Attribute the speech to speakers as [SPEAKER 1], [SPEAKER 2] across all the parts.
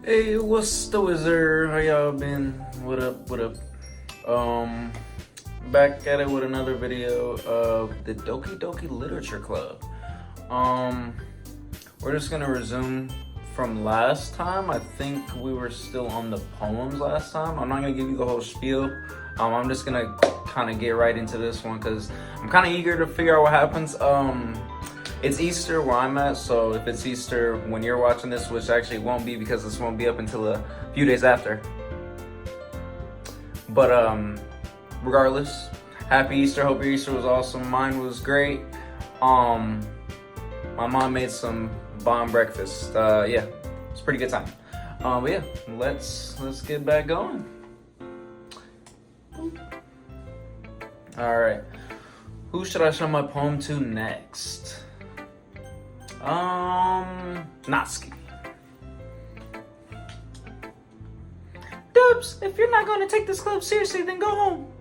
[SPEAKER 1] Hey, what's the wizard? How y'all been? What up? What up? Um, Back at it with another video of the Doki Doki Literature Club. Um, we're just gonna resume from last time. I think we were still on the poems last time. I'm not gonna give you the whole spiel. I'm just gonna kind of get right into this one because I'm kind of eager to figure out what happens. It's Easter where I'm at, so if it's Easter when you're watching this, which actually won't be because this won't be up until a few days after. But regardless, happy Easter. Hope your Easter was awesome. Mine was great. My mom made some bomb breakfast. Yeah, it's a pretty good time. But yeah, let's get back going. All right, who should I show my poem to next? Natsuki. Dubs, if you're not going to take this club seriously, then go home.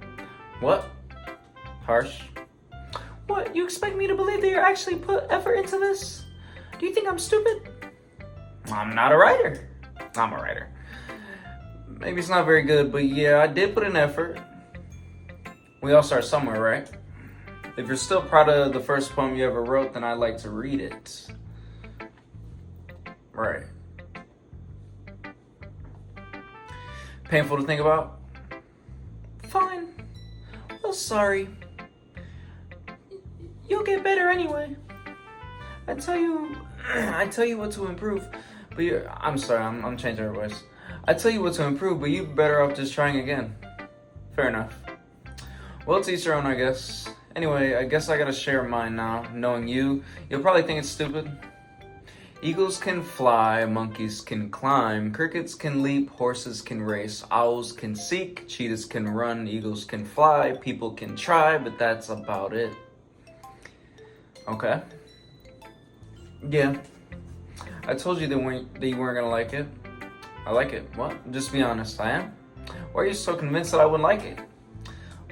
[SPEAKER 1] What? Harsh. What, you expect me to believe that you're actually put effort into this? Do you think I'm stupid? I'm not a writer. I'm a writer. Maybe it's not very good, but yeah, I did put in effort. We all start somewhere, right? If you're still proud of the first poem you ever wrote, then I'd like to read it. Right. Painful to think about? Fine. Well, sorry. You'll get better anyway. I tell you what to improve, but I'm sorry, I'm changing her voice. I tell you what to improve, but you're better off just trying again. Fair enough. Well, to each their own, I guess. Anyway, I guess I gotta share mine now. Knowing you'll probably think it's stupid. Eagles can fly, monkeys can climb, crickets can leap, horses can race, owls can seek, cheetahs can run, eagles can fly, people can try, but that's about it. Okay. Yeah. I told you that you weren't gonna like it. I like it. What? Just be honest, I am? Why are you so convinced that I wouldn't like it?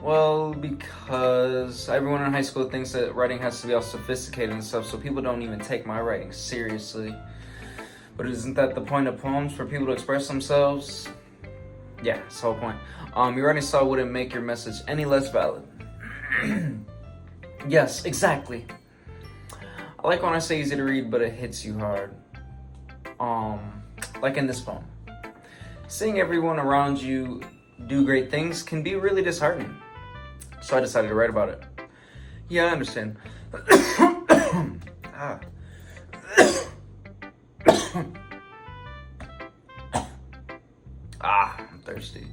[SPEAKER 1] Well, because everyone in high school thinks that writing has to be all sophisticated and stuff, so people don't even take my writing seriously. But isn't that the point of poems, for people to express themselves? Yeah, that's the whole point. Your writing style wouldn't make your message any less valid. Yes, exactly. I like when I say easy to read, but it hits you hard. Like in this poem. Seeing everyone around you do great things can be really disheartening. So I decided to write about it. Yeah, I understand. I'm thirsty.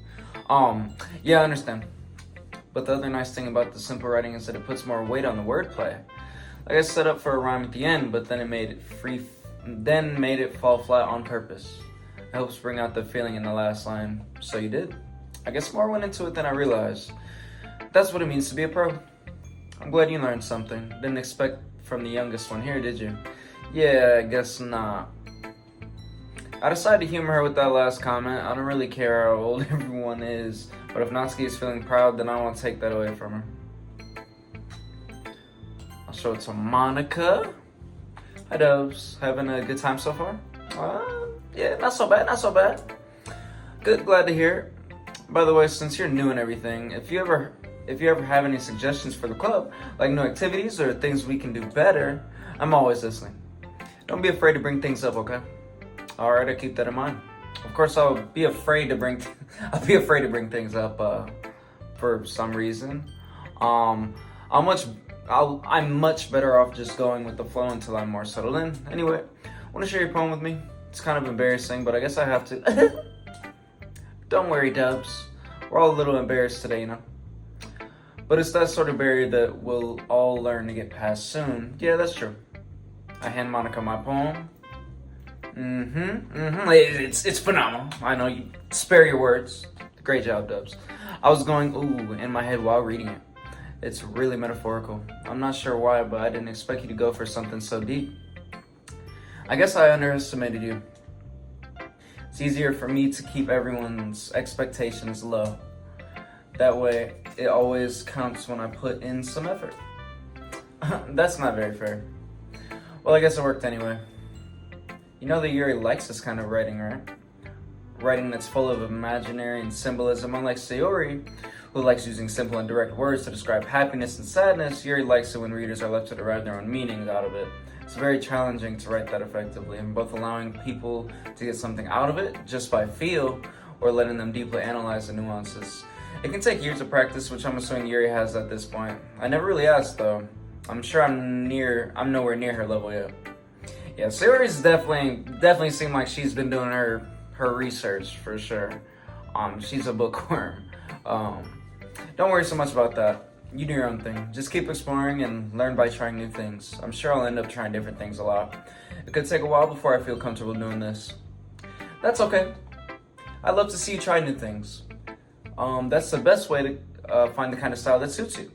[SPEAKER 1] Yeah, I understand. But the other nice thing about the simple writing is that it puts more weight on the wordplay. Like I set up for a rhyme at the end, but then it made it fall flat on purpose. It helps bring out the feeling in the last line. So you did. I guess more went into it than I realized. That's what it means to be a pro. I'm glad you learned something. Didn't expect from the youngest one here, did you? Yeah, I guess not. I decided to humor her with that last comment. I don't really care how old everyone is, but if Natsuki is feeling proud, then I won't take that away from her. I'll show it to Monica. Hi, Dubs. Having a good time so far? Yeah, not so bad, not so bad. Good, glad to hear it. By the way, since you're new and everything, if you ever have any suggestions for the club, like new activities or things we can do better, I'm always listening. Don't be afraid to bring things up, okay? All right, I'll keep that in mind. Of course, I'll be afraid to bring things up for some reason. I'm much better off just going with the flow until I'm more settled in. Anyway, want to share your poem with me? It's kind of embarrassing, but I guess I have to. Don't worry, Dubs. We're all a little embarrassed today, you know? But it's that sort of barrier that we'll all learn to get past soon. Yeah, that's true. I hand Monica my poem. It's phenomenal. I know, you spare your words. Great job, Dubs. I was going ooh in my head while reading it. It's really metaphorical. I'm not sure why, but I didn't expect you to go for something so deep. I guess I underestimated you. It's easier for me to keep everyone's expectations low. That way, it always counts when I put in some effort. That's not very fair. Well, I guess it worked anyway. You know that Yuri likes this kind of writing, right? writing that's full of imaginary and symbolism. Unlike Sayori, who likes using simple and direct words to describe happiness and sadness, Yuri likes it when readers are left to derive their own meanings out of it. It's very challenging to write that effectively, and both allowing people to get something out of it just by feel, or letting them deeply analyze the nuances. It can take years of practice, which I'm assuming Yuri has at this point. I never really asked though. I'm sure I'm nowhere near her level yet. Yeah, Sayori's definitely seemed like she's been doing her research for sure. She's a bookworm. Don't worry so much about that. You do your own thing. Just keep exploring and learn by trying new things. I'm sure I'll end up trying different things a lot. It could take a while before I feel comfortable doing this. That's okay. I love to see you try new things. That's the best way to find the kind of style that suits you.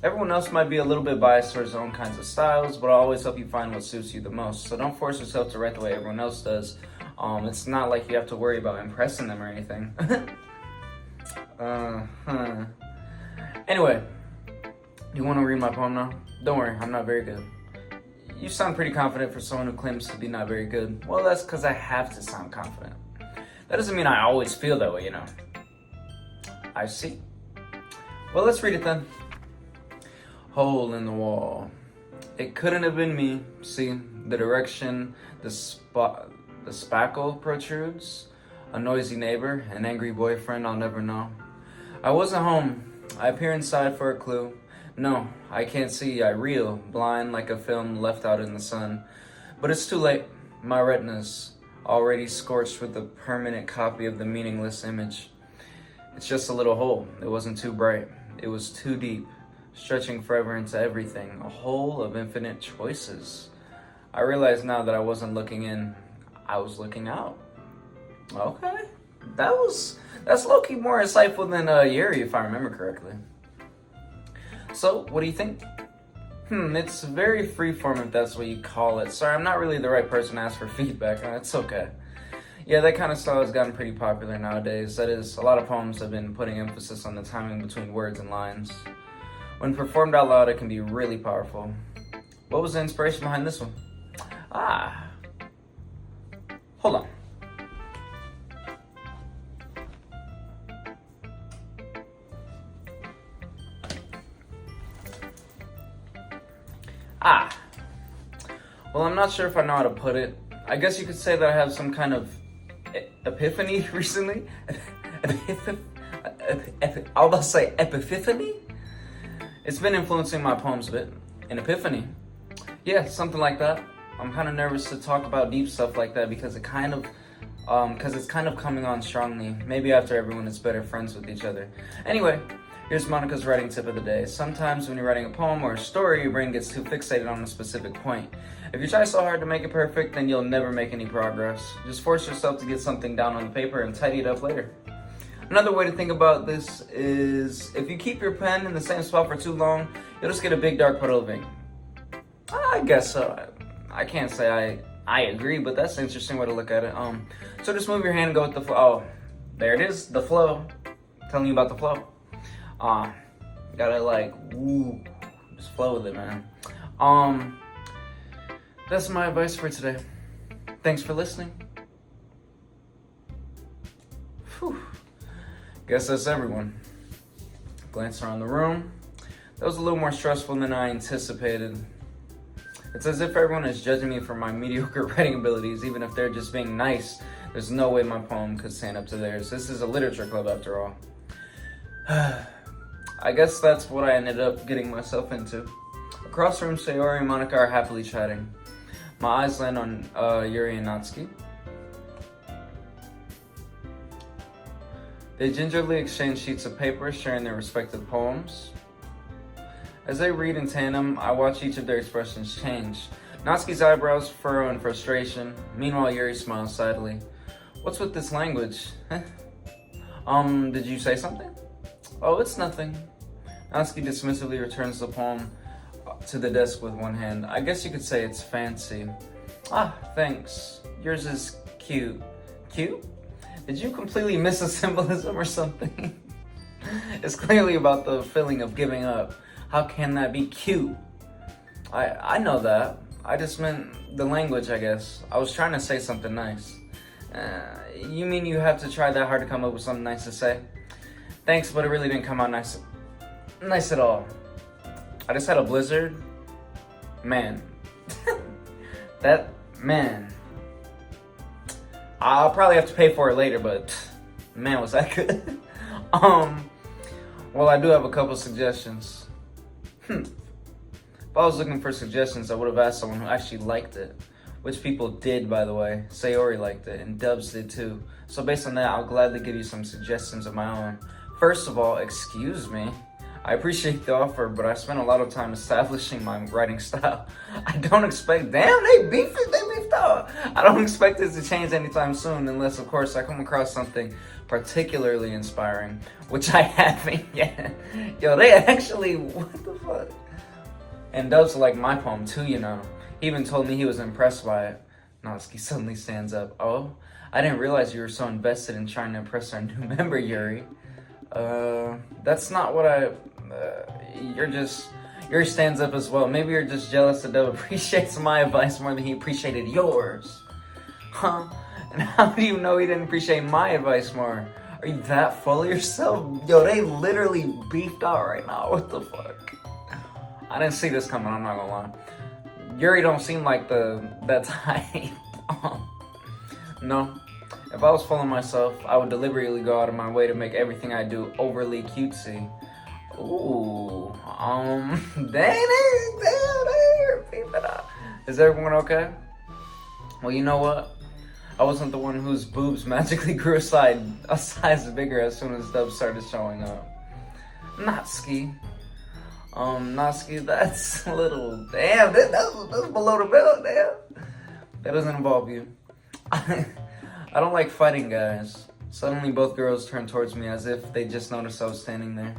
[SPEAKER 1] Everyone else might be a little bit biased towards their own kinds of styles, but I'll always help you find what suits you the most. So don't force yourself to write the way everyone else does. It's not like you have to worry about impressing them or anything. Anyway, do you want to read my poem now? Don't worry, I'm not very good. You sound pretty confident for someone who claims to be not very good. Well, that's because I have to sound confident. That doesn't mean I always feel that way, you know. I see. Well, let's read it then. Hole in the wall. It couldn't have been me. See, the direction the spackle protrudes. A noisy neighbor, an angry boyfriend I'll never know. I wasn't home. I peer inside for a clue. No, I can't see. I reel, blind like a film left out in the sun. But it's too late. My retina's already scorched with a permanent copy of the meaningless image. It's just a little hole. It wasn't too bright. It was too deep, stretching forever into everything. A hole of infinite choices. I realize now that I wasn't looking in. I was looking out. Okay. That's low-key more insightful than Yuri, if I remember correctly. So, what do you think? It's very freeform if that's what you call it. Sorry, I'm not really the right person to ask for feedback. It's okay. Yeah, that kind of style has gotten pretty popular nowadays. That is, a lot of poems have been putting emphasis on the timing between words and lines. When performed out loud, it can be really powerful. What was the inspiration behind this one? Hold on. Well, I'm not sure if I know how to put it. I guess you could say that I have some kind of epiphany recently. I was about to say epiphany? It's been influencing my poems a bit. An epiphany. Yeah, something like that. I'm kind of nervous to talk about deep stuff like that because it's kind of coming on strongly. Maybe after everyone is better friends with each other. Anyway, here's Monica's writing tip of the day. Sometimes when you're writing a poem or a story, your brain gets too fixated on a specific point. If you try so hard to make it perfect, then you'll never make any progress. Just force yourself to get something down on the paper and tidy it up later. Another way to think about this is if you keep your pen in the same spot for too long, you'll just get a big dark puddle of ink. I guess so. I can't say I agree, but that's an interesting way to look at it. So just move your hand and go with the flow. Oh, there it is, the flow. Telling you about the flow. Gotta just flow with it, man. That's my advice for today. Thanks for listening. Whew. Guess that's everyone. Glance around the room. That was a little more stressful than I anticipated. It's as if everyone is judging me for my mediocre writing abilities, even if they're just being nice. There's no way my poem could stand up to theirs. This is a literature club after all. I guess that's what I ended up getting myself into. Across from Sayori and Monica are happily chatting. My eyes land on Yuri and Natsuki. They gingerly exchange sheets of paper, sharing their respective poems. As they read in tandem, I watch each of their expressions change. Natsuki's eyebrows furrow in frustration. Meanwhile, Yuri smiles sadly. What's with this language? Did you say something? Oh, it's nothing. Natsuki dismissively returns the poem to the desk with one hand. I guess you could say it's fancy. Thanks. Yours is cute. Cute? Did you completely miss a symbolism or something? It's clearly about the feeling of giving up. How can that be cute? I know that. I just meant the language, I guess. I was trying to say something nice. You mean you have to try that hard to come up with something nice to say? Thanks, but it really didn't come out nice at all. I just had a blizzard. Man. Man. I'll probably have to pay for it later, but man, was that good. Well, I do have a couple suggestions. If I was looking for suggestions, I would have asked someone who actually liked it. Which people did, by the way. Sayori liked it, and Dubs did too. So based on that, I'll gladly give you some suggestions of my own. First of all, excuse me. I appreciate the offer, but I spent a lot of time establishing my writing style. I don't expect, damn, they beefed out. I don't expect this to change anytime soon, unless, of course, I come across something particularly inspiring, which I haven't yet. Yo, they actually, what the fuck? And Dubs like my poem too, you know. He even told me he was impressed by it. Natsuki suddenly stands up. Oh, I didn't realize you were so invested in trying to impress our new member, Yuri. That's not what Yuri stands up as well. Maybe you're just jealous that Dub appreciates my advice more than he appreciated yours. Huh? And how do you know he didn't appreciate my advice more? Are you that full of yourself? Yo, they literally beefed out right now. What the fuck? I didn't see this coming, I'm not gonna lie. Yuri don't seem like that type. No. If I was full of myself, I would deliberately go out of my way to make everything I do overly cutesy. Ooh. Dang. Is everyone okay? Well, you know what? I wasn't the one whose boobs magically grew a size bigger as soon as Dub started showing up. Natsuki. Natsuki, that's a little, damn, that's below the belt, damn. That doesn't involve you. I don't like fighting guys. Suddenly both girls turned towards me as if they just noticed I was standing there.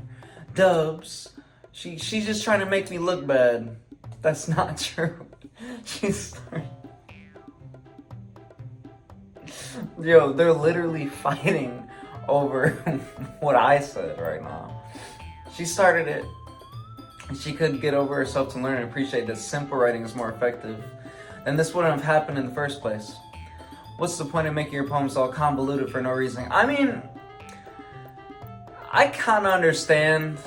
[SPEAKER 1] Dubs, she's just trying to make me look bad. That's not true. She's Yo, they're literally fighting over what I said right now. She started it. She couldn't get over herself to learn and appreciate that simple writing is more effective. Then this wouldn't have happened in the first place. What's the point of making your poems all convoluted for no reason? I mean, I kind of understand.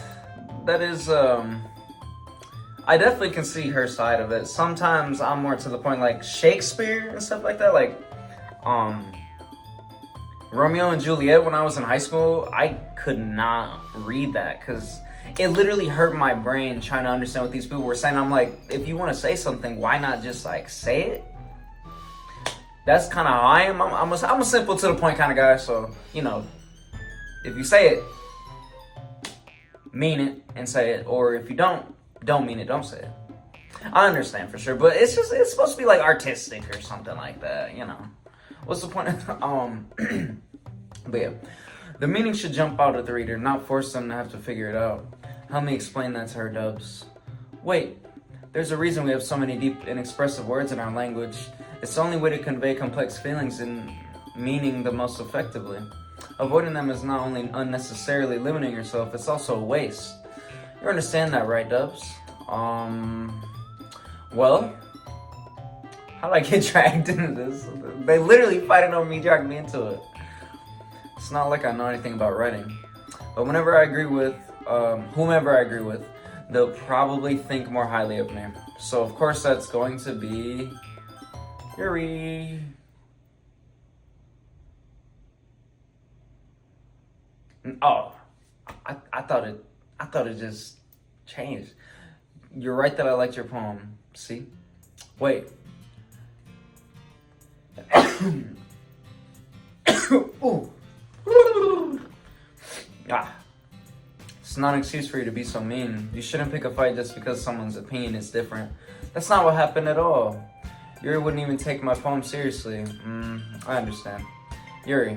[SPEAKER 1] That is, I definitely can see her side of it. Sometimes I'm more to the point like Shakespeare and stuff like that. Like, Romeo and Juliet when I was in high school, I could not read that because it literally hurt my brain trying to understand what these people were saying. I'm like, if you want to say something, why not just like say it? That's kind of how I am. I'm a simple to the point kind of guy. So, you know, if you say it, mean it and say it. Or if you don't mean it, don't say it. I understand for sure. But it's supposed to be like artistic or something like that, you know. What's the point of, but yeah. The meaning should jump out at the reader, not force them to have to figure it out. Help me explain that to her, Dubs. Wait, there's a reason we have so many deep and expressive words in our language. It's the only way to convey complex feelings and meaning the most effectively. Avoiding them is not only unnecessarily limiting yourself, it's also a waste. You understand that, right, Dubs? Well, how did I get dragged into this? They literally fighting over me, dragging me into it. It's not like I know anything about writing. But whenever I agree with, whomever I agree with, they'll probably think more highly of me. So of course that's going to be Yuri. Oh, I thought it just changed. You're right that I liked your poem. See? Wait. Ooh. It's not an excuse for you to be so mean. You shouldn't pick a fight just because someone's opinion is different. That's not what happened at all. Yuri wouldn't even take my poem seriously. I understand. Yuri,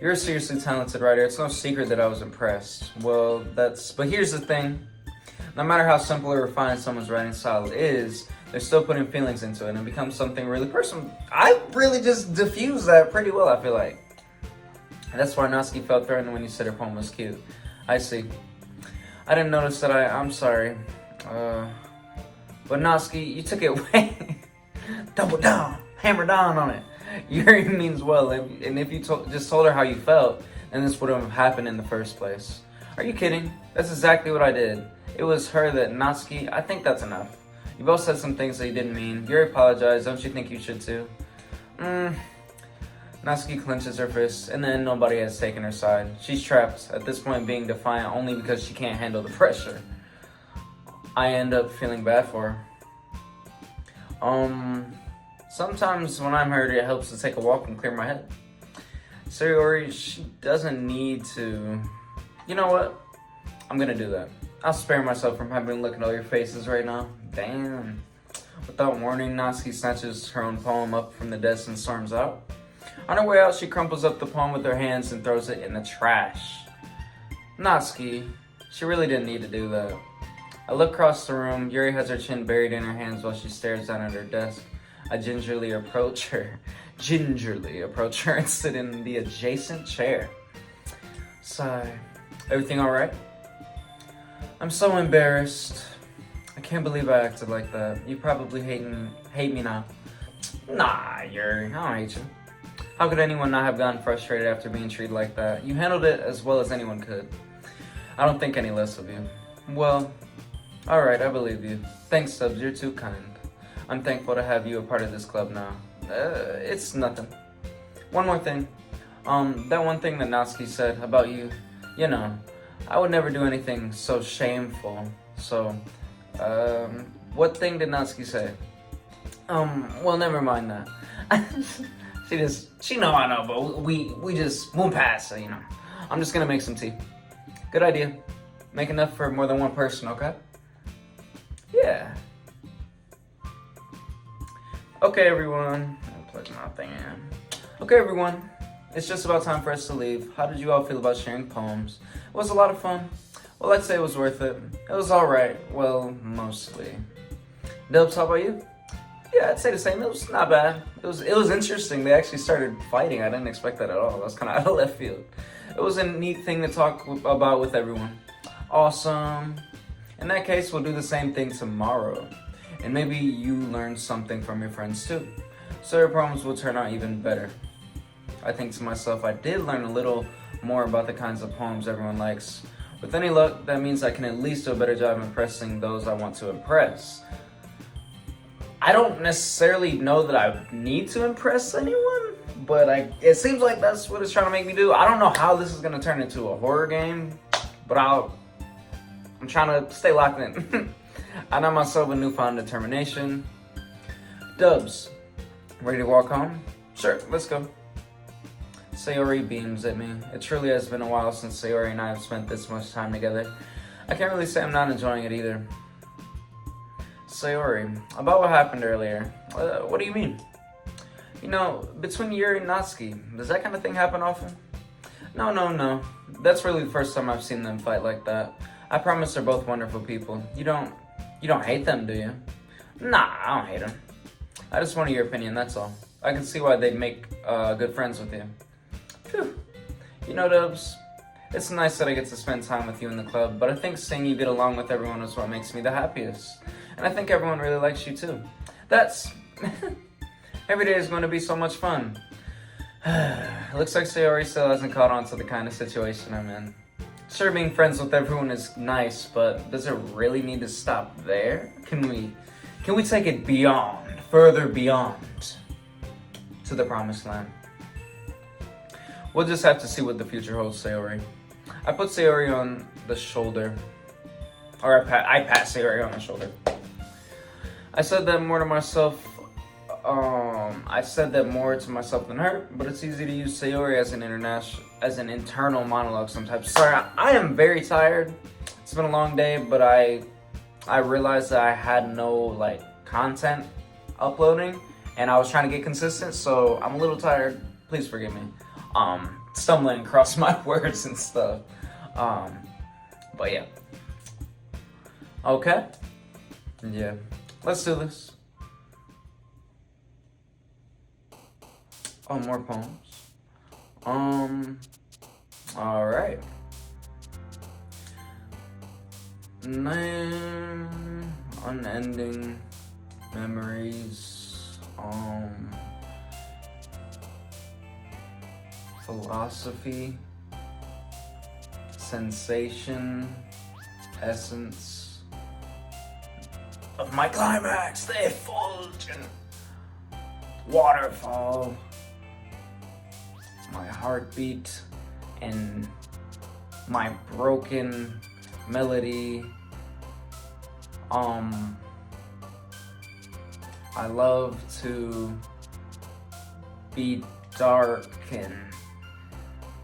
[SPEAKER 1] you're a seriously talented writer. It's no secret that I was impressed. Well, but here's the thing. No matter how simple or refined someone's writing style is, they're still putting feelings into it and it becomes something really personal. I really just diffused that pretty well, I feel like. And that's why Natsuki felt threatened when you said her poem was cute. I see. I didn't notice that I'm sorry. But Natsuki, you took it way. Double down. Hammer down on it. Yuri means well, and if you just told her how you felt, then this wouldn't have happened in the first place. Are you kidding? That's exactly what I did. It was her that Natsuki. I think that's enough. You both said some things that you didn't mean. Yuri apologized. Don't you think you should too? Natsuki clenches her fists, and then nobody has taken her side. She's trapped, at this point being defiant only because she can't handle the pressure. I end up feeling bad for her. Sometimes when I'm hurt, it helps to take a walk and clear my head. Sayori, she doesn't need to... You know what? I'm gonna do that. I'll spare myself from having to look at all your faces right now. Damn. Without warning, Natsuki snatches her own poem up from the desk and storms out. On her way out, she crumples up the poem with her hands and throws it in the trash. Natsuki, she really didn't need to do that. I look across the room. Yuri has her chin buried in her hands while she stares down at her desk. I gingerly approach her and sit in the adjacent chair. Sigh. Everything alright? I'm so embarrassed. I can't believe I acted like that. You probably hate me now. Nah, Yuri, I don't hate you. How could anyone not have gotten frustrated after being treated like that? You handled it as well as anyone could. I don't think any less of you. Well, alright, I believe you. Thanks, Stubbs, you're too kind. I'm thankful to have you a part of this club now. It's nothing. One more thing. That one thing that Natsuki said about you, you know, I would never do anything so shameful. So, what thing did Natsuki say? Well, never mind that. She know I know, but we just won't pass, so, you know. I'm just gonna make some tea. Good idea. Make enough for more than one person, okay? Yeah. Okay, everyone. I'll plug my thing in. Okay, everyone. It's just about time for us to leave. How did you all feel about sharing poems? It was a lot of fun. Well, I'd say it was worth it. It was alright. Well, mostly. Dubs, how about you? Yeah, I'd say the same. It was not bad. It was interesting. They actually started fighting. I didn't expect that at all. That was kind of out of left field. It was a neat thing to talk about with everyone. Awesome. In that case, we'll do the same thing tomorrow. And maybe you learn something from your friends too. So your poems will turn out even better. I think to myself, I did learn a little more about the kinds of poems everyone likes. With any luck, that means I can at least do a better job impressing those I want to impress. I don't necessarily know that I need to impress anyone, but it seems like that's what it's trying to make me do. I don't know how this is going to turn into a horror game, but I'm trying to stay locked in. I know myself a newfound determination. Dubs, ready to walk home? Sure, let's go. Sayori beams at me. It truly has been a while since Sayori and I have spent this much time together. I can't really say I'm not enjoying it either. Sayori, about what happened earlier. What do you mean? You know, between Yuri and Natsuki, does that kind of thing happen often? No. That's really the first time I've seen them fight like that. I promise they're both wonderful people. You don't hate them, do you? Nah, I don't hate them. I just wanted your opinion, that's all. I can see why they'd make good friends with you. Phew. You know, Dubs, it's nice that I get to spend time with you in the club, but I think seeing you get along with everyone is what makes me the happiest. And I think everyone really likes you too. That's... Every day is going to be so much fun. Looks like Sayori still hasn't caught on to the kind of situation I'm in. Sure, being friends with everyone is nice, but does it really need to stop there? Can we take it beyond, further beyond, to the promised land? We'll just have to see what the future holds, Sayori. I put Sayori on the shoulder, or I pat Sayori on the shoulder. I said that more to myself than her, but it's easy to use Sayori as an internal monologue sometimes. Sorry, I am very tired. It's been a long day, but I realized that I had no content uploading, and I was trying to get consistent, so I'm a little tired. Please forgive me. Stumbling across my words and stuff. But yeah. Okay. Yeah. Let's do this. Oh, more poems. Alright. Unending memories. philosophy, sensation, essence of my climax, the effulgent waterfall, my heartbeat, and my broken melody. I love to be dark and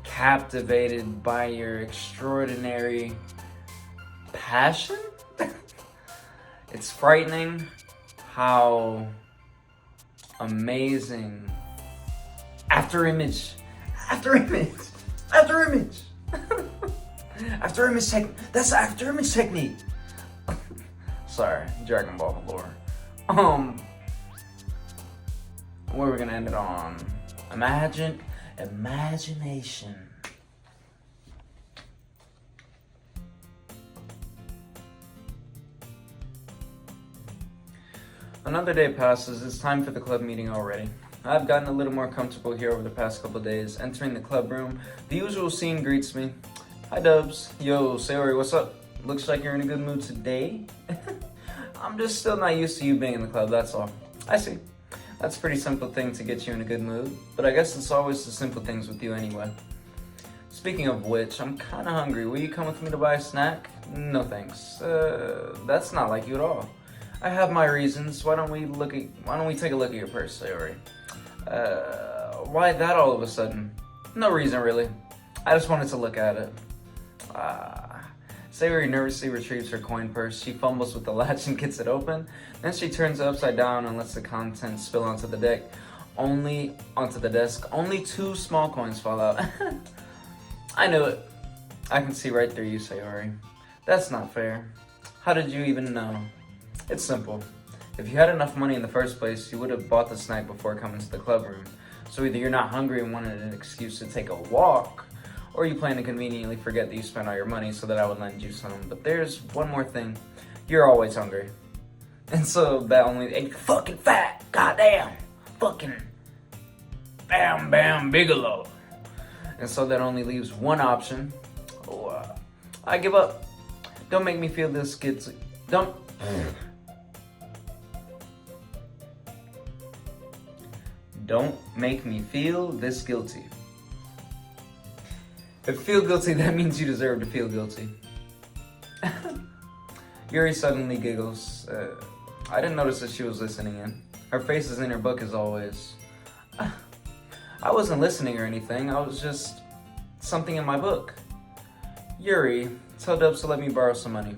[SPEAKER 1] captivated by your extraordinary passion. It's frightening how amazing after image that's after image technique. Sorry, Dragon Ball lore. Where are we gonna end it on? Imagination. Another day passes. It's time for the club meeting already. I've gotten a little more comfortable here over the past couple days. Entering the club room, the usual scene greets me. Hi Dubs. Yo, Sayori, what's up? Looks like you're in a good mood today. I'm just still not used to you being in the club, that's all. I see. That's a pretty simple thing to get you in a good mood, but I guess it's always the simple things with you anyway. Speaking of which, I'm kinda hungry. Will you come with me to buy a snack? No thanks. That's not like you at all. I have my reasons. Why don't we take a look at your purse, Sayori? Why that all of a sudden? No reason really. I just wanted to look at it. Sayori nervously retrieves her coin purse. She fumbles with the latch and gets it open. Then she turns it upside down and lets the contents spill onto the desk. Only 2 small coins fall out. I knew it. I can see right through you, Sayori. That's not fair. How did you even know? It's simple. If you had enough money in the first place, you would have bought the snack before coming to the club room. So either you're not hungry and wanted an excuse to take a walk, or you plan to conveniently forget that you spent all your money so that I would lend you some. But there's one more thing. You're always hungry. And so that only... And you're fucking fat! Goddamn! Fucking... Bam Bam Bigelow! And so that only leaves one option. I give up. Don't make me feel this guilty. Don't make me feel this guilty. If you feel guilty, that means you deserve to feel guilty. Yuri suddenly giggles. I didn't notice that she was listening in. Her face is in her book as always. I wasn't listening or anything. I was just something in my book. Yuri, tell Dubs to let me borrow some money.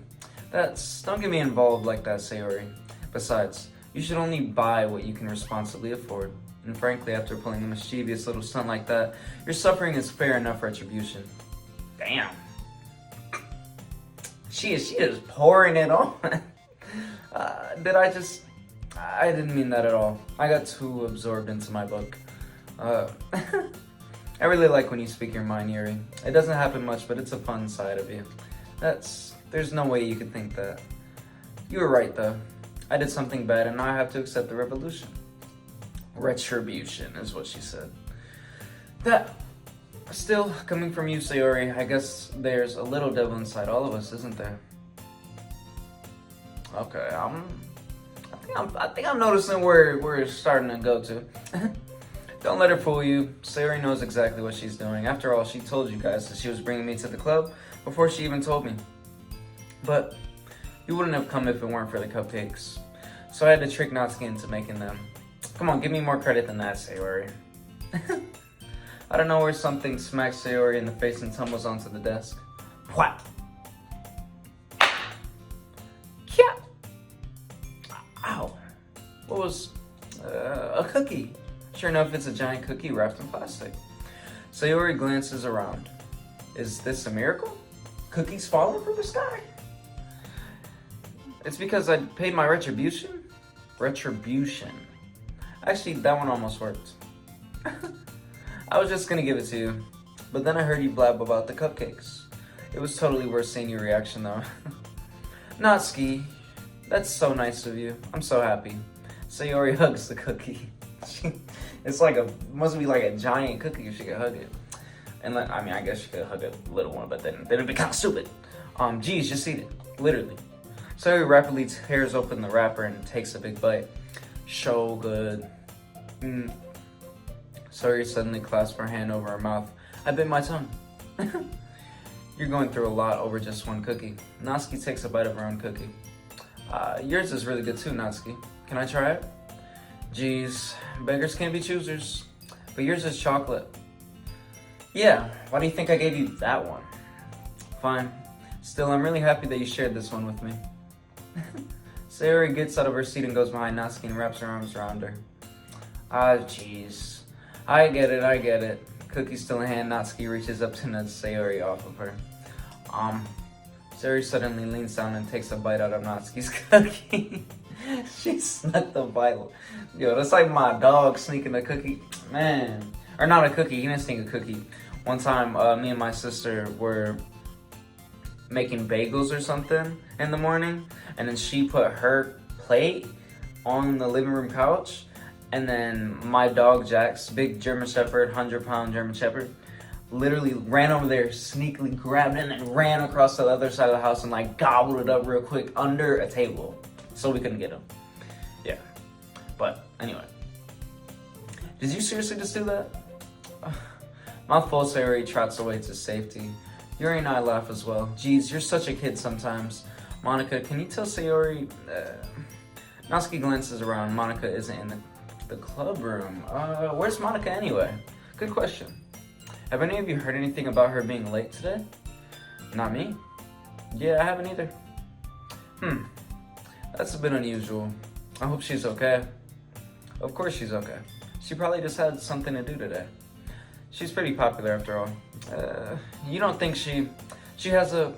[SPEAKER 1] Don't get me involved like that, Sayori. Besides, you should only buy what you can responsibly afford. And frankly, after pulling a mischievous little stunt like that, your suffering is fair enough retribution. Damn. She is pouring it on. I didn't mean that at all. I got too absorbed into my book. I really like when you speak your mind, Yuri. It doesn't happen much, but it's a fun side of you. There's no way you could think that. You were right, though. I did something bad, and now I have to accept the retribution is what she said. That, still, coming from you, Sayori, I guess there's a little devil inside all of us, isn't there? Okay, I think I'm noticing where we're starting to go to. Don't let her fool you. Sayori knows exactly what she's doing. After all, she told you guys that she was bringing me to the club before she even told me. But you wouldn't have come if it weren't for the cupcakes. So I had to trick Natsuki into making them. Come on, give me more credit than that, Sayori. I don't know where something smacks Sayori in the face and tumbles onto the desk. What? Yeah. Ow. What was... a cookie. Sure enough, it's a giant cookie wrapped in plastic. Sayori glances around. Is this a miracle? Cookies falling from the sky? It's because I paid my retribution? Retribution. Actually, that one almost worked. I was just gonna give it to you, but then I heard you blab about the cupcakes. It was totally worth seeing your reaction though. Natsuki, that's so nice of you. I'm so happy. Sayori hugs the cookie. It's like must be like a giant cookie if she could hug it. And I mean, I guess you could hug a little one, but then it'd be kind of stupid. Geez, just eat it, literally. Sayori rapidly tears open the wrapper and takes a big bite. So good. Sayori suddenly clasped her hand over her mouth. I bit my tongue. You're going through a lot over just one cookie. Natsuki takes a bite of her own cookie. Yours is really good too, Natsuki. Can I try it? Geez, beggars can't be choosers. But yours is chocolate. Yeah, why do you think I gave you that one? Fine. Still, I'm really happy that you shared this one with me. Sayori gets out of her seat and goes behind Natsuki and wraps her arms around her. Ah, jeez. I get it. Cookie still in hand, Natsuki reaches up to nudge Sayori off of her. Sayori suddenly leans down and takes a bite out of Natsuki's cookie. She snuck the bite. Yo, that's like my dog sneaking a cookie. Man. Or not a cookie, he didn't sneak a cookie. One time, me and my sister were making bagels or something in the morning, and then she put her plate on the living room couch, and then my dog Jax, big German Shepherd, 100-pound German Shepherd, literally ran over there, sneakily grabbed it, and then ran across the other side of the house and like gobbled it up real quick under a table, so we couldn't get him. Yeah, but anyway, did you seriously just do that? Mouthful, Sayori trots away to safety. Yuri and I laugh as well. Geez, you're such a kid sometimes. Monica, can you tell Sayori? Natsuki glances around. Monica isn't in the club room. Where's Monica anyway? Good question. Have any of you heard anything about her being late today? Not me. Yeah, I haven't either. That's a bit unusual. I hope she's okay. Of course she's okay. She probably just had something to do today. She's pretty popular after all. You don't think she has a...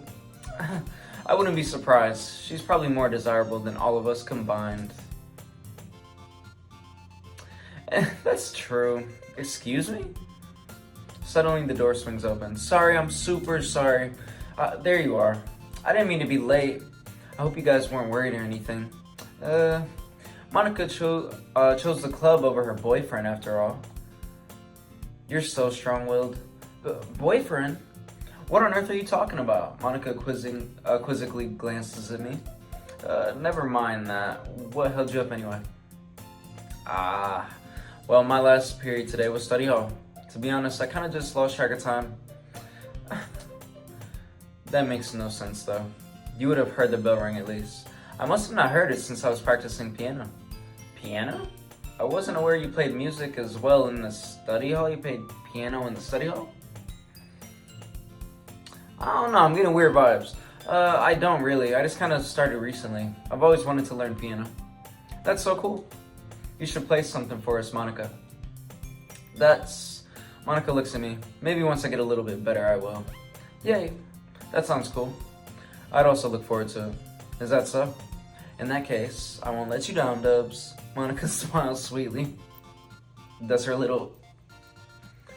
[SPEAKER 1] I wouldn't be surprised. She's probably more desirable than all of us combined. That's true. Excuse me? Suddenly the door swings open. Sorry, I'm super sorry. There you are. I didn't mean to be late. I hope you guys weren't worried or anything. Monica chose the club over her boyfriend after all. You're so strong-willed. Boyfriend? What on earth are you talking about? Monica quizzically glances at me. Never mind that. What held you up anyway? Well, my last period today was study hall. To be honest, I kind of just lost track of time. That makes no sense though. You would have heard the bell ring at least. I must have not heard it since I was practicing piano. Piano? I wasn't aware you played music as well in the study hall. You played piano in the study hall? I don't know, I'm getting weird vibes. I don't really. I just kind of started recently. I've always wanted to learn piano. That's so cool. You should play something for us, Monica. Monica looks at me. Maybe once I get a little bit better, I will. Yay. That sounds cool. I'd also look forward to it. Is that so? In that case, I won't let you down, Dubs. Monica smiles sweetly. Does her little...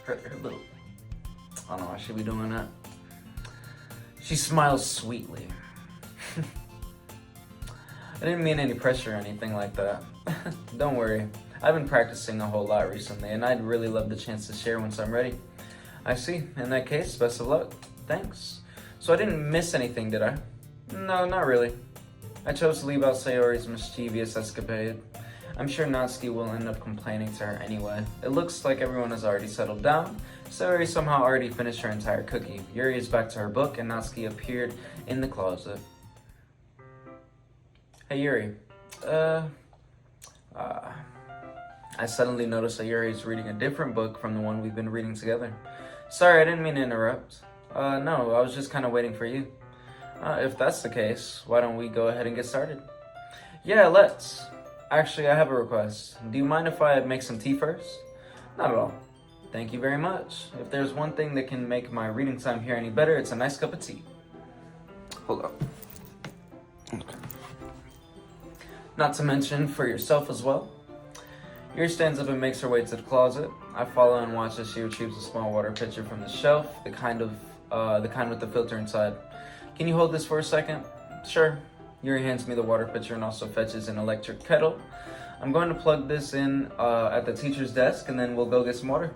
[SPEAKER 1] I don't know why she'd be doing that. She smiles sweetly. I didn't mean any pressure or anything like that. Don't worry. I've been practicing a whole lot recently, and I'd really love the chance to share once I'm ready. I see. In that case, best of luck. Thanks. So I didn't miss anything, did I? No, not really. I chose to leave out Sayori's mischievous escapade. I'm sure Natsuki will end up complaining to her anyway. It looks like everyone has already settled down. Sayori somehow already finished her entire cookie. Yuri is back to her book, and Natsuki appeared in the closet. Hey Yuri. I suddenly noticed that Yuri is reading a different book from the one we've been reading together. Sorry, I didn't mean to interrupt. No, I was just kind of waiting for you. If that's the case, why don't we go ahead and get started? Yeah, let's. Actually, I have a request. Do you mind if I make some tea first? Not at all. Thank you very much. If there's one thing that can make my reading time here any better, it's a nice cup of tea. Hold up. Okay. Not to mention for yourself as well. Yuri stands up and makes her way to the closet. I follow and watch as she retrieves a small water pitcher from the shelf, the kind with the filter inside. Can you hold this for a second? Sure. Yuri hands me the water pitcher and also fetches an electric kettle. I'm going to plug this in at the teacher's desk and then we'll go get some water.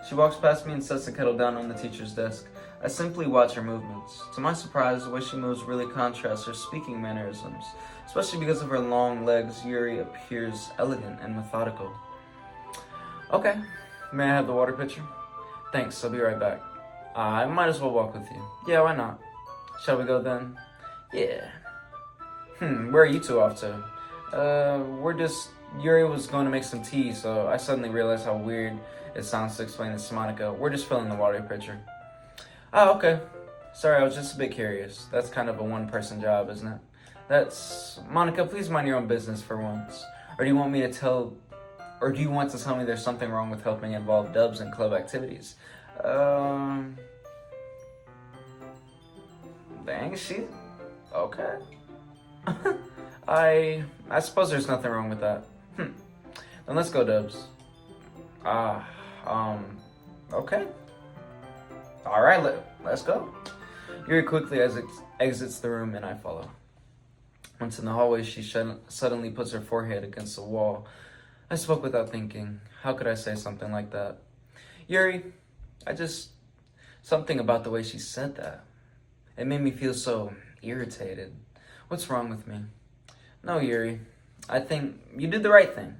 [SPEAKER 1] She walks past me and sets the kettle down on the teacher's desk. I simply watch her movements. To my surprise, the way she moves really contrasts her speaking mannerisms. Especially because of her long legs, Yuri appears elegant and methodical. Okay, may I have the water pitcher? Thanks, I'll be right back. I might as well walk with you. Yeah, why not? Shall we go then? Yeah. Where are you two off to? Yuri was going to make some tea, so I suddenly realized how weird it sounds to explain this to Monica. We're just filling the water pitcher. Oh, okay. Sorry, I was just a bit curious. That's kind of a one-person job, isn't it? Monica, please mind your own business for once. Or do you want to tell me there's something wrong with helping involve Dubs in club activities? Dang, okay. I suppose there's nothing wrong with that. Then let's go, Dubs. Okay. Alright, let's go. Yuri quickly exits the room and I follow. Once in the hallway, she suddenly puts her forehead against the wall. I spoke without thinking. How could I say something like that? Yuri, something about the way she said that. It made me feel so irritated. What's wrong with me? No, Yuri. I think you did the right thing.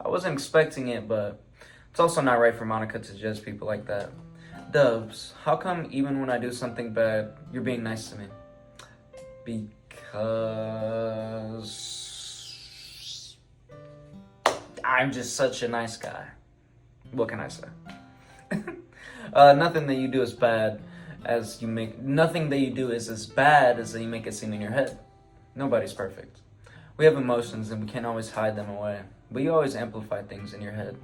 [SPEAKER 1] I wasn't expecting it, but it's also not right for Monica to judge people like that. Dubs, how come even when I do something bad, you're being nice to me? Because I'm just such a nice guy. What can I say? Nothing that you do is as bad as you make it seem in your head. Nobody's perfect. We have emotions and we can't always hide them away, but you always amplify things in your head.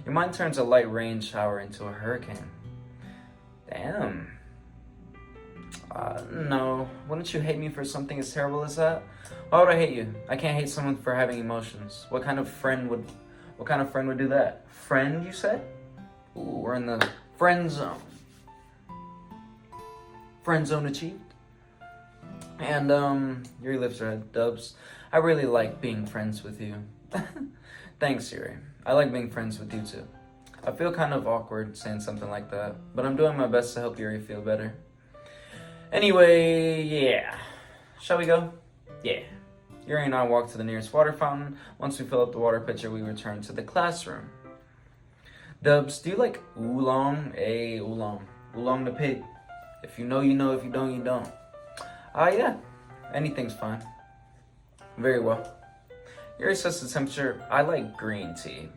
[SPEAKER 1] Your mind turns a light rain shower into a hurricane. Damn. No. Wouldn't you hate me for something as terrible as that? Why would I hate you? I can't hate someone for having emotions. What kind of friend would do that? Friend, you said? Ooh, we're in the friend zone. Friend zone achieved. And, Yuri lifts her head. Dubs, I really like being friends with you. Thanks, Yuri. I like being friends with you, too. I feel kind of awkward saying something like that, but I'm doing my best to help Yuri feel better. Anyway, yeah. Shall we go? Yeah. Yuri and I walk to the nearest water fountain. Once we fill up the water pitcher, we return to the classroom. Dubs, do you like oolong? Oolong. Oolong the pig. If you know, you know. If you don't, you don't. Yeah. Anything's fine. Very well. Yuri sets the temperature. I like green tea.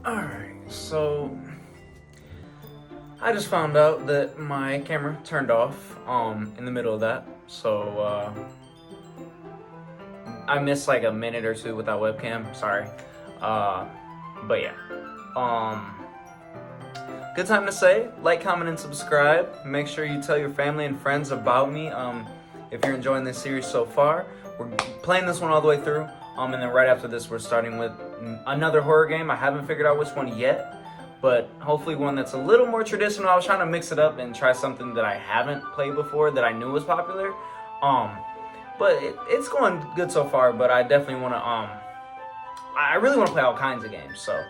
[SPEAKER 1] Alright, so I just found out that my camera turned off in the middle of that, so I missed like a minute or two without webcam, sorry. But yeah. Good time to say, like, comment, and subscribe. Make sure you tell your family and friends about me if you're enjoying this series so far. We're playing this one all the way through. And then right after this, we're starting with another horror game. I haven't figured out which one yet, but hopefully one that's a little more traditional. I was trying to mix it up and try something that I haven't played before that I knew was popular. But it's going good so far, but I definitely want to, I really want to play all kinds of games. So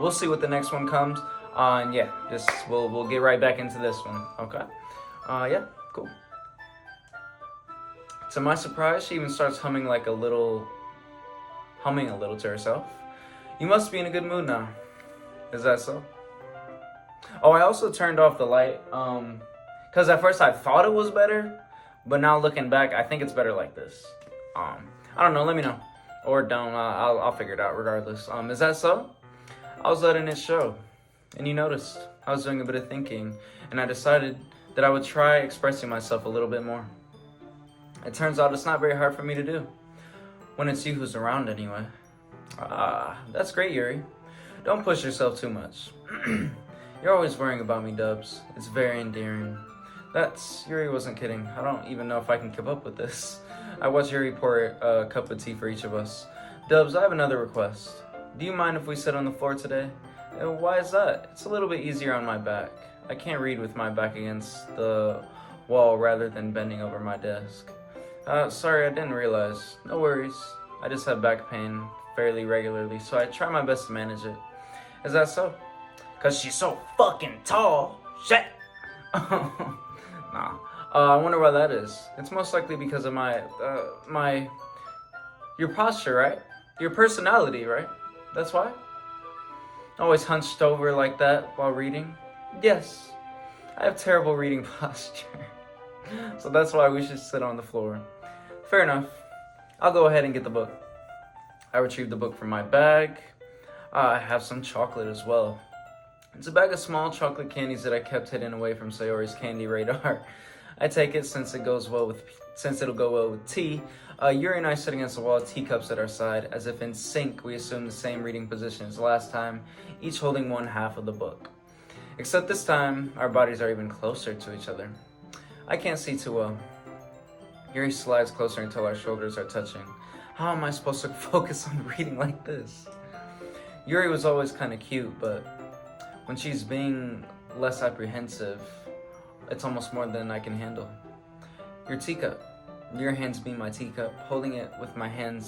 [SPEAKER 1] we'll see what the next one comes. And yeah, we'll get right back into this one. Okay. Yeah, cool. To my surprise, she even starts humming a little to herself. You must be in a good mood now. Is that so? Oh, I also turned off the light, because at first I thought it was better, but now looking back, I think it's better like this. I don't know, let me know. Or don't, I'll figure it out regardless. Is that so? I was letting it show. and you noticed. I was doing a bit of thinking, and I decided that I would try expressing myself a little bit more. It turns out it's not very hard for me to do, when it's you who's around anyway. That's great, Yuri. Don't push yourself too much. You're always worrying about me, Dubs. It's very endearing. Yuri wasn't kidding. I don't even know if I can keep up with this. I watched Yuri pour a cup of tea for each of us. Dubs, I have another request. Do you mind if we sit on the floor today? Why is that? It's a little bit easier on my back. I can't read with my back against the wall rather than bending over my desk. Sorry, I didn't realize. No worries. I just have back pain fairly regularly, so I try my best to manage it. Is that so? Cause she's so fucking tall. Shit. Nah. I wonder why that is. It's most likely because of your posture, right? Your personality, right? That's why? Always hunched over like that while reading? Yes. I have terrible reading posture. So that's why we should sit on the floor. Fair enough. I'll go ahead and get the book. I retrieved the book from my bag. I have some chocolate as well. It's a bag of small chocolate candies that I kept hidden away from Sayori's candy radar. I take it since it'll go well with tea. Yuri and I sit against the wall, teacups at our side. As if in sync, we assume the same reading position as last time, each holding one half of the book. Except this time, our bodies are even closer to each other. I can't see too well. Yuri slides closer until our shoulders are touching. How am I supposed to focus on reading like this? Yuri was always kind of cute, but when she's being less apprehensive, it's almost more than I can handle. Your teacup. Your hands being my teacup. Holding it with my hand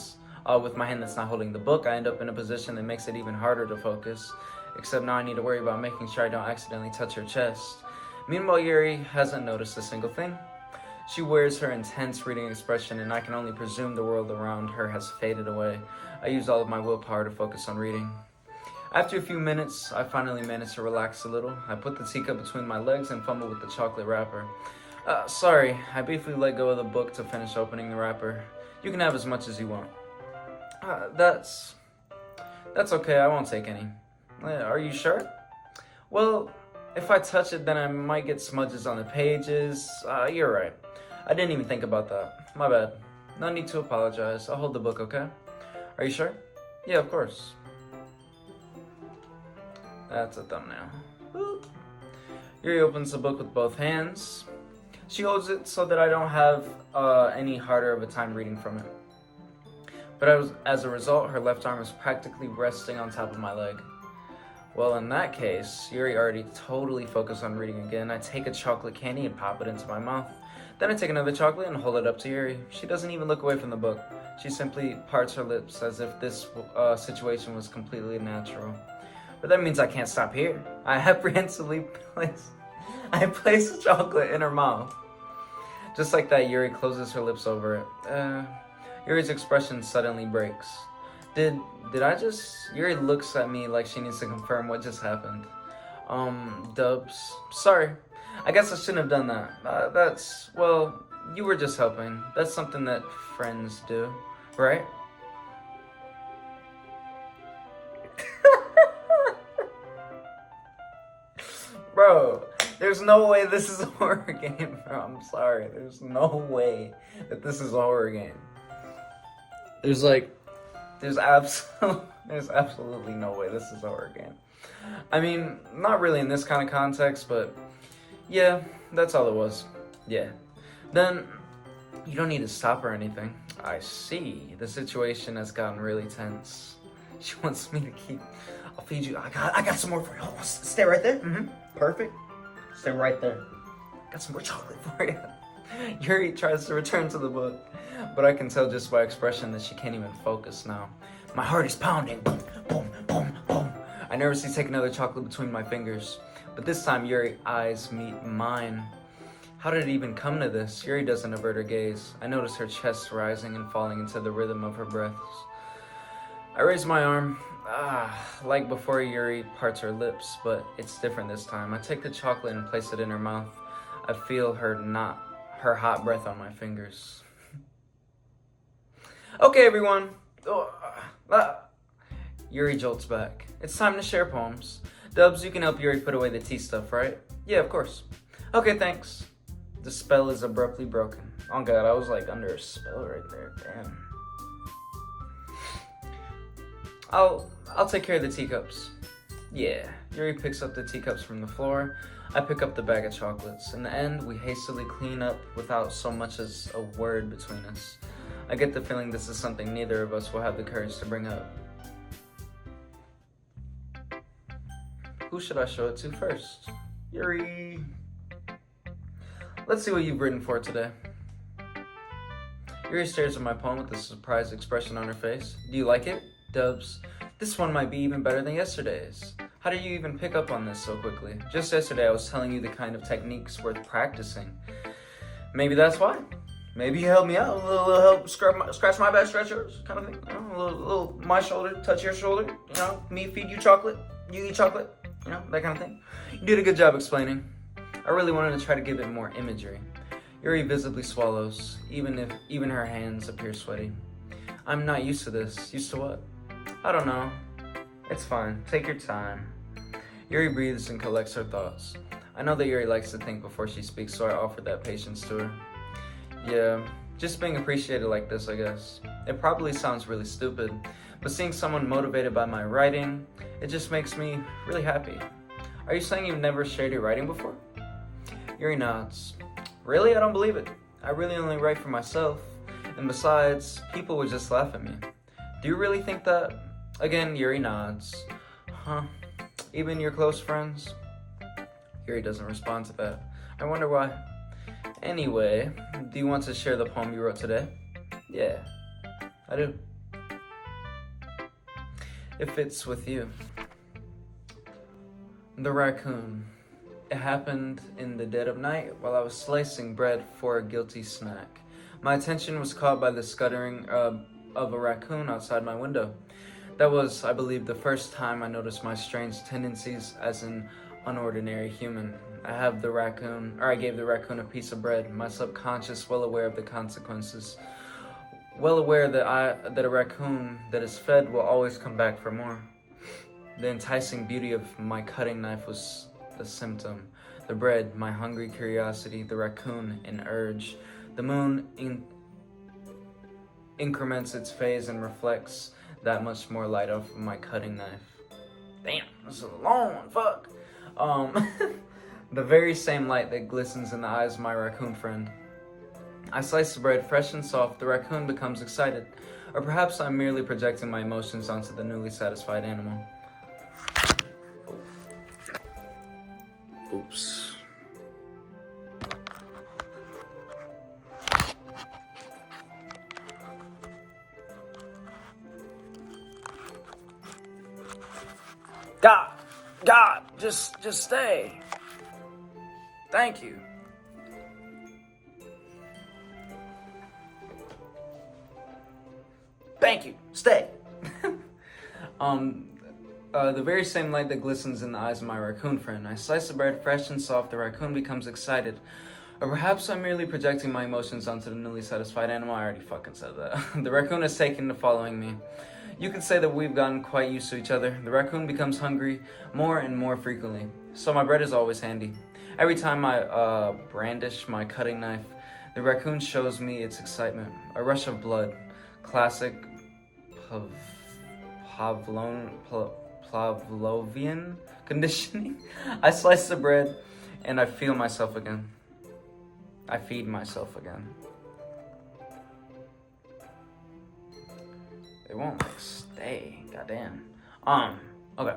[SPEAKER 1] that's not holding the book, I end up in a position that makes it even harder to focus. Except now I need to worry about making sure I don't accidentally touch her chest. Meanwhile, Yuri hasn't noticed a single thing. She wears her intense reading expression, and I can only presume the world around her has faded away. I use all of my willpower to focus on reading. After a few minutes, I finally manage to relax a little. I put the teacup between my legs and fumble with the chocolate wrapper. Sorry, I briefly let go of the book to finish opening the wrapper. You can have as much as you want. That's okay, I won't take any. Are you sure? Well, if I touch it, then I might get smudges on the pages. You're right. I didn't even think about that. My bad. No need to apologize. I'll hold the book, okay? Are you sure? Yeah, of course. That's a thumbnail. Boop. Yuri opens the book with both hands. She holds it so that I don't have any harder of a time reading from it. But as a result, her left arm is practically resting on top of my leg. Well, in that case, Yuri already totally focused on reading again. I take a chocolate candy and pop it into my mouth. Then I take another chocolate and hold it up to Yuri. She doesn't even look away from the book. She simply parts her lips as if this situation was completely natural. But that means I can't stop here. I apprehensively place the chocolate in her mouth. Just like that, Yuri closes her lips over it. Yuri's expression suddenly breaks. Did I just... Yuri looks at me like she needs to confirm what just happened. Dubs. Sorry. I guess I shouldn't have done that. Well, you were just helping. That's something that friends do, right? Bro, there's no way this is a horror game, bro. I'm sorry. There's no way that this is a horror game. There's absolutely no way this is a horror game. I mean, not really in this kind of context, but yeah, that's all it was. Yeah. Then, you don't need to stop or anything. I see. The situation has gotten really tense. She wants me to keep... I'll feed you. I got some more for you. Oh, stay right there. Mm-hmm. Perfect. Stay right there. Got some more chocolate for you. Yuri tries to return to the book, but I can tell just by expression that she can't even focus now. My heart is pounding. Boom, boom, boom, boom. I nervously take another chocolate between my fingers, but this time Yuri's eyes meet mine. How did it even come to this? Yuri doesn't avert her gaze. I notice her chest rising and falling into the rhythm of her breaths. I raise my arm. Like before, Yuri parts her lips, but it's different this time. I take the chocolate and place it in her mouth. I feel her hot breath on my fingers. Okay, everyone. Yuri jolts back. It's time to share poems. Dubs, you can help Yuri put away the tea stuff, right? Yeah, of course. Okay, thanks. The spell is abruptly broken. Oh god, I was like under a spell right there. Damn. I'll take care of the teacups. Yeah. Yuri picks up the teacups from the floor. I pick up the bag of chocolates. In the end, we hastily clean up without so much as a word between us. I get the feeling this is something neither of us will have the courage to bring up. Who should I show it to first? Yuri. Let's see what you've written for today. Yuri stares at my poem with a surprised expression on her face. Do you like it? Dubs. This one might be even better than yesterday's. How did you even pick up on this so quickly? Just yesterday I was telling you the kind of techniques worth practicing. Maybe that's why. Maybe you helped me out. A little help scratch my back, scratch yours, kind of thing. You know, a little my shoulder, touch your shoulder. You know, me feed you chocolate, you eat chocolate. You know, that kind of thing. You did a good job explaining. I really wanted to try to give it more imagery. Yuri visibly swallows, even her hands appear sweaty. I'm not used to this. Used to what? I don't know. It's fine. Take your time. Yuri breathes and collects her thoughts. I know that Yuri likes to think before she speaks, so I offer that patience to her. Yeah, just being appreciated like this, I guess. It probably sounds really stupid, but seeing someone motivated by my writing, it just makes me really happy. Are you saying you've never shared your writing before? Yuri nods. Really? I don't believe it. I really only write for myself, and besides, people would just laugh at me. Do you really think that? Again, Yuri nods. Huh? Even your close friends? Yuri doesn't respond to that. I wonder why. Anyway, do you want to share the poem you wrote today? Yeah, I do. If it's with you. The raccoon. It happened in the dead of night while I was slicing bread for a guilty snack. My attention was caught by the scuttering of a raccoon outside my window. That was, I believe, the first time I noticed my strange tendencies as an unordinary human. I gave the raccoon a piece of bread, my subconscious well aware of the consequences. Well aware that a raccoon that is fed will always come back for more. The enticing beauty of my cutting knife was the symptom. The bread, my hungry curiosity, the raccoon, an urge. The moon increments its phase and reflects that much more light off of my cutting knife. Damn, this is a long one, fuck. The very same light that glistens in the eyes of my raccoon friend. I slice the bread fresh and soft, the raccoon becomes excited. Or perhaps I'm merely projecting my emotions onto the newly satisfied animal. Oops. God, just stay. Thank you. Thank you. Stay. The very same light that glistens in the eyes of my raccoon friend. I slice the bread fresh and soft. The raccoon becomes excited. Or perhaps I'm merely projecting my emotions onto the newly satisfied animal. I already fucking said that. The raccoon is taken to following me. You could say that we've gotten quite used to each other. The raccoon becomes hungry more and more frequently. So my bread is always handy. Every time I brandish my cutting knife, the raccoon shows me its excitement. A rush of blood. Classic Pavlovian conditioning. I slice the bread and I feel myself again. I feed myself again. It won't like stay. Goddamn. Okay.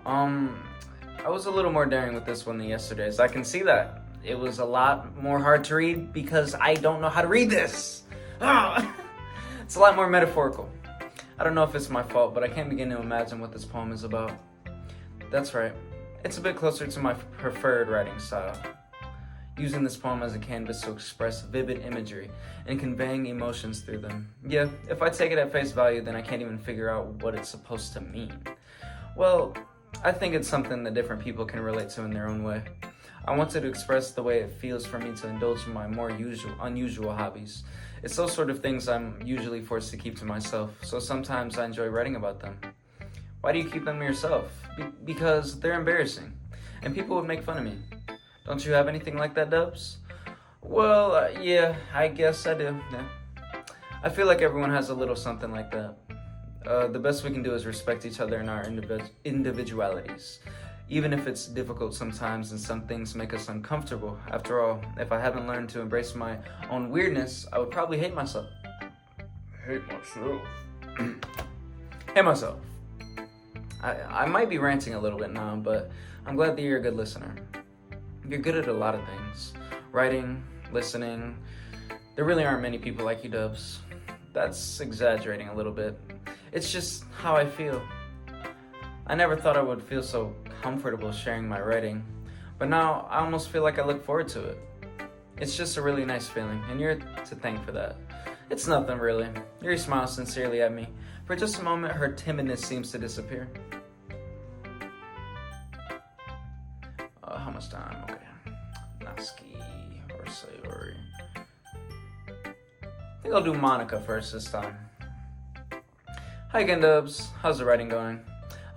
[SPEAKER 1] I was a little more daring with this one than yesterday's. I can see that. It was a lot more hard to read because I don't know how to read this. It's a lot more metaphorical. I don't know if it's my fault, but I can't begin to imagine what this poem is about. That's right. It's a bit closer to my preferred writing style. Using this poem as a canvas to express vivid imagery and conveying emotions through them. Yeah, if I take it at face value, then I can't even figure out what it's supposed to mean. Well, I think it's something that different people can relate to in their own way. I wanted to express the way it feels for me to indulge in my more unusual hobbies. It's those sort of things I'm usually forced to keep to myself, so sometimes I enjoy writing about them. Why do you keep them to yourself? Because they're embarrassing, and people would make fun of me. Don't you have anything like that, Dubs? Well, yeah, I guess I do, yeah. I feel like everyone has a little something like that. The best we can do is respect each other and our individualities. Even if it's difficult sometimes and some things make us uncomfortable. After all, if I haven't learned to embrace my own weirdness, I would probably hate myself. Hate myself? Hate myself. I might be ranting a little bit now, but I'm glad that you're a good listener. You're good at a lot of things. Writing, listening. There really aren't many people like you, Dubs. That's exaggerating a little bit. It's just how I feel. I never thought I would feel so comfortable sharing my writing, but now I almost feel like I look forward to it. It's just a really nice feeling, and you're to thank for that. It's nothing really. Yuri smiles sincerely at me. For just a moment, her timidness seems to disappear. How much time? Okay. Natsuki or Sayori. I think I'll do Monica first this time. Hi again, Dubs. How's the writing going?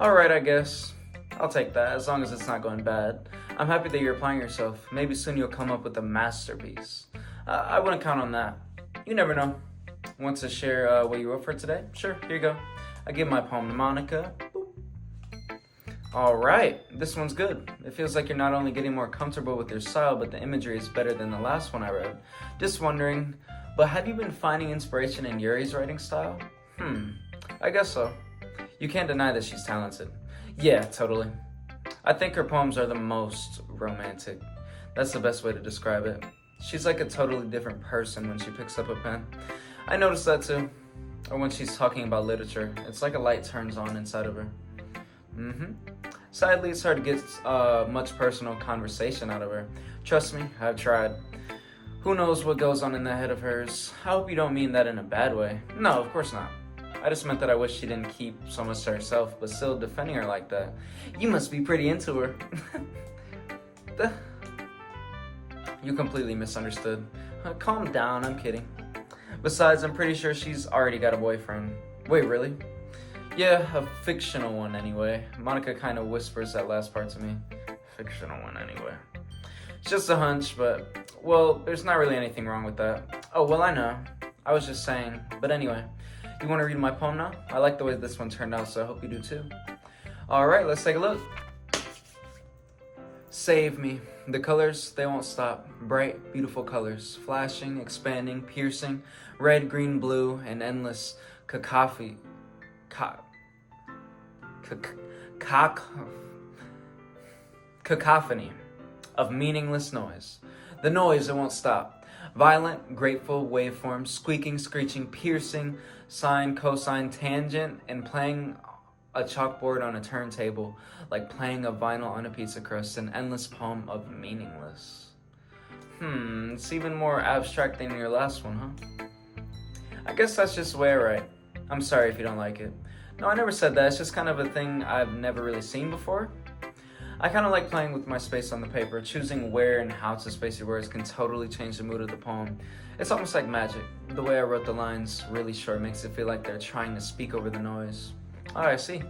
[SPEAKER 1] Alright, I guess. I'll take that, as long as it's not going bad. I'm happy that you're applying yourself. Maybe soon you'll come up with a masterpiece. I wouldn't count on that. You never know. Want to share what you wrote for today? Sure, here you go. I give my poem to Monica. Alright, this one's good. It feels like you're not only getting more comfortable with your style, but the imagery is better than the last one I read. Just wondering, but have you been finding inspiration in Yuri's writing style? I guess so. You can't deny that she's talented. Yeah, totally. I think her poems are the most romantic. That's the best way to describe it. She's like a totally different person when she picks up a pen. I noticed that too. Or when she's talking about literature. It's like a light turns on inside of her. Sadly, it's hard to get much personal conversation out of her. Trust me, I've tried. Who knows what goes on in that head of hers. I hope you don't mean that in a bad way. No, of course not. I just meant that I wish she didn't keep so much to herself, but still defending her like that. You must be pretty into her. You completely misunderstood. Calm down, I'm kidding. Besides, I'm pretty sure she's already got a boyfriend. Wait, really? Yeah, a fictional one anyway. Monica kind of whispers that last part to me. Fictional one anyway. It's just a hunch, but, well, there's not really anything wrong with that. Oh, well, I know. I was just saying. But anyway, you want to read my poem now? I like the way this one turned out, so I hope you do too. Alright, let's take a look. Save me. The colors, they won't stop. Bright, beautiful colors. Flashing, expanding, piercing. Red, green, blue, and endless cacophony. Cacophony of meaningless noise. The noise, it won't stop. Violent, grateful waveforms, squeaking, screeching, piercing, sine, cosine, tangent, and playing a chalkboard on a turntable, like playing a vinyl on a pizza crust, an endless poem of meaningless. It's even more abstract than your last one, huh? I guess that's just the way I write. I'm sorry if you don't like it. No, I never said that. It's just kind of a thing I've never really seen before. I kind of like playing with my space on the paper. Choosing where and how to space your words can totally change the mood of the poem. It's almost like magic. The way I wrote the lines really short makes it feel like they're trying to speak over the noise. Oh, I see.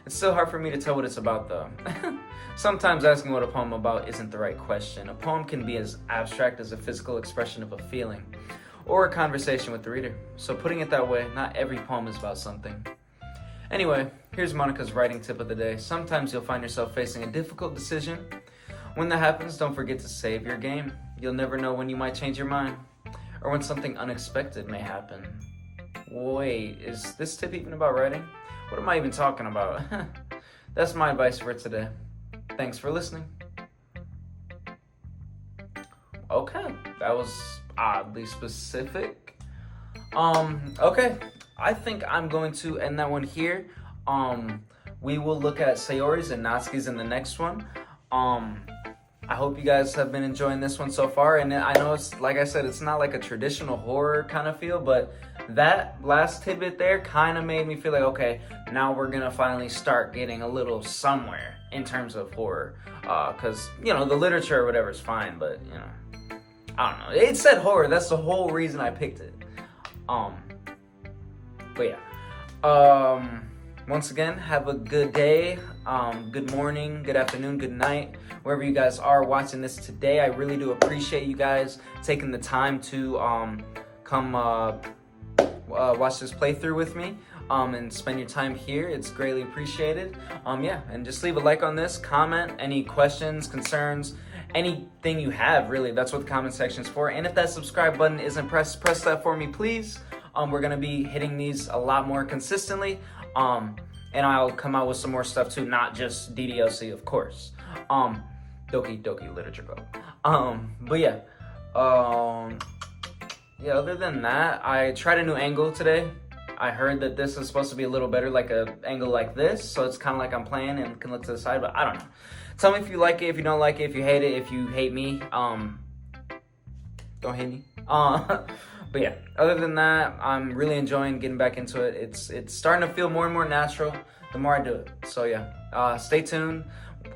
[SPEAKER 1] It's still hard for me to tell what it's about, though. Sometimes asking what a poem about isn't the right question. A poem can be as abstract as a physical expression of a feeling, or a conversation with the reader. So putting it that way, not every poem is about something. Anyway, here's Monica's writing tip of the day. Sometimes you'll find yourself facing a difficult decision. When that happens, don't forget to save your game. You'll never know when you might change your mind, or when something unexpected may happen. Wait, is this tip even about writing? What am I even talking about? That's my advice for today. Thanks for listening. Okay, that was oddly specific. Okay, I think I'm going to end that one here. We will look at Sayori's and Natsuki's in the next one. I hope you guys have been enjoying this one so far, and I know it's, like I said, it's not like a traditional horror kind of feel, but that last tidbit there kind of made me feel like, okay, now we're gonna finally start getting a little somewhere in terms of horror, because, you know, the literature or whatever is fine, but, you know, I don't know, it said horror, that's the whole reason I picked it. But yeah, once again, have a good day, good morning, good afternoon, good night, wherever you guys are watching this today. I really do appreciate you guys taking the time to come watch this playthrough with me and spend your time here. It's greatly appreciated. Yeah, and just leave a like on this, comment, any questions, concerns, anything you have, really. That's what the comment section is for. And if that subscribe button isn't pressed, press that for me, please. We're gonna be hitting these a lot more consistently. And I'll come out with some more stuff too, not just DDLC, of course. Doki Doki Literature Club. But yeah. Yeah, other than that, I tried a new angle today. I heard that this is supposed to be a little better, like a angle like this, so it's kind of like I'm playing and can look to the side, but I don't know. Tell me if you like it, if you don't like it, if you hate it, if you hate me. Don't hate me. But yeah, other than that, I'm really enjoying getting back into it. It's starting to feel more and more natural the more I do it. So yeah, stay tuned.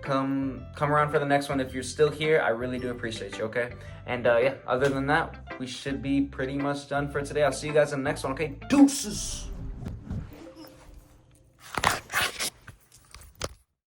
[SPEAKER 1] Come around for the next one. If you're still here, I really do appreciate you, okay? And yeah, other than that, we should be pretty much done for today. I'll see you guys in the next one, okay? Deuces!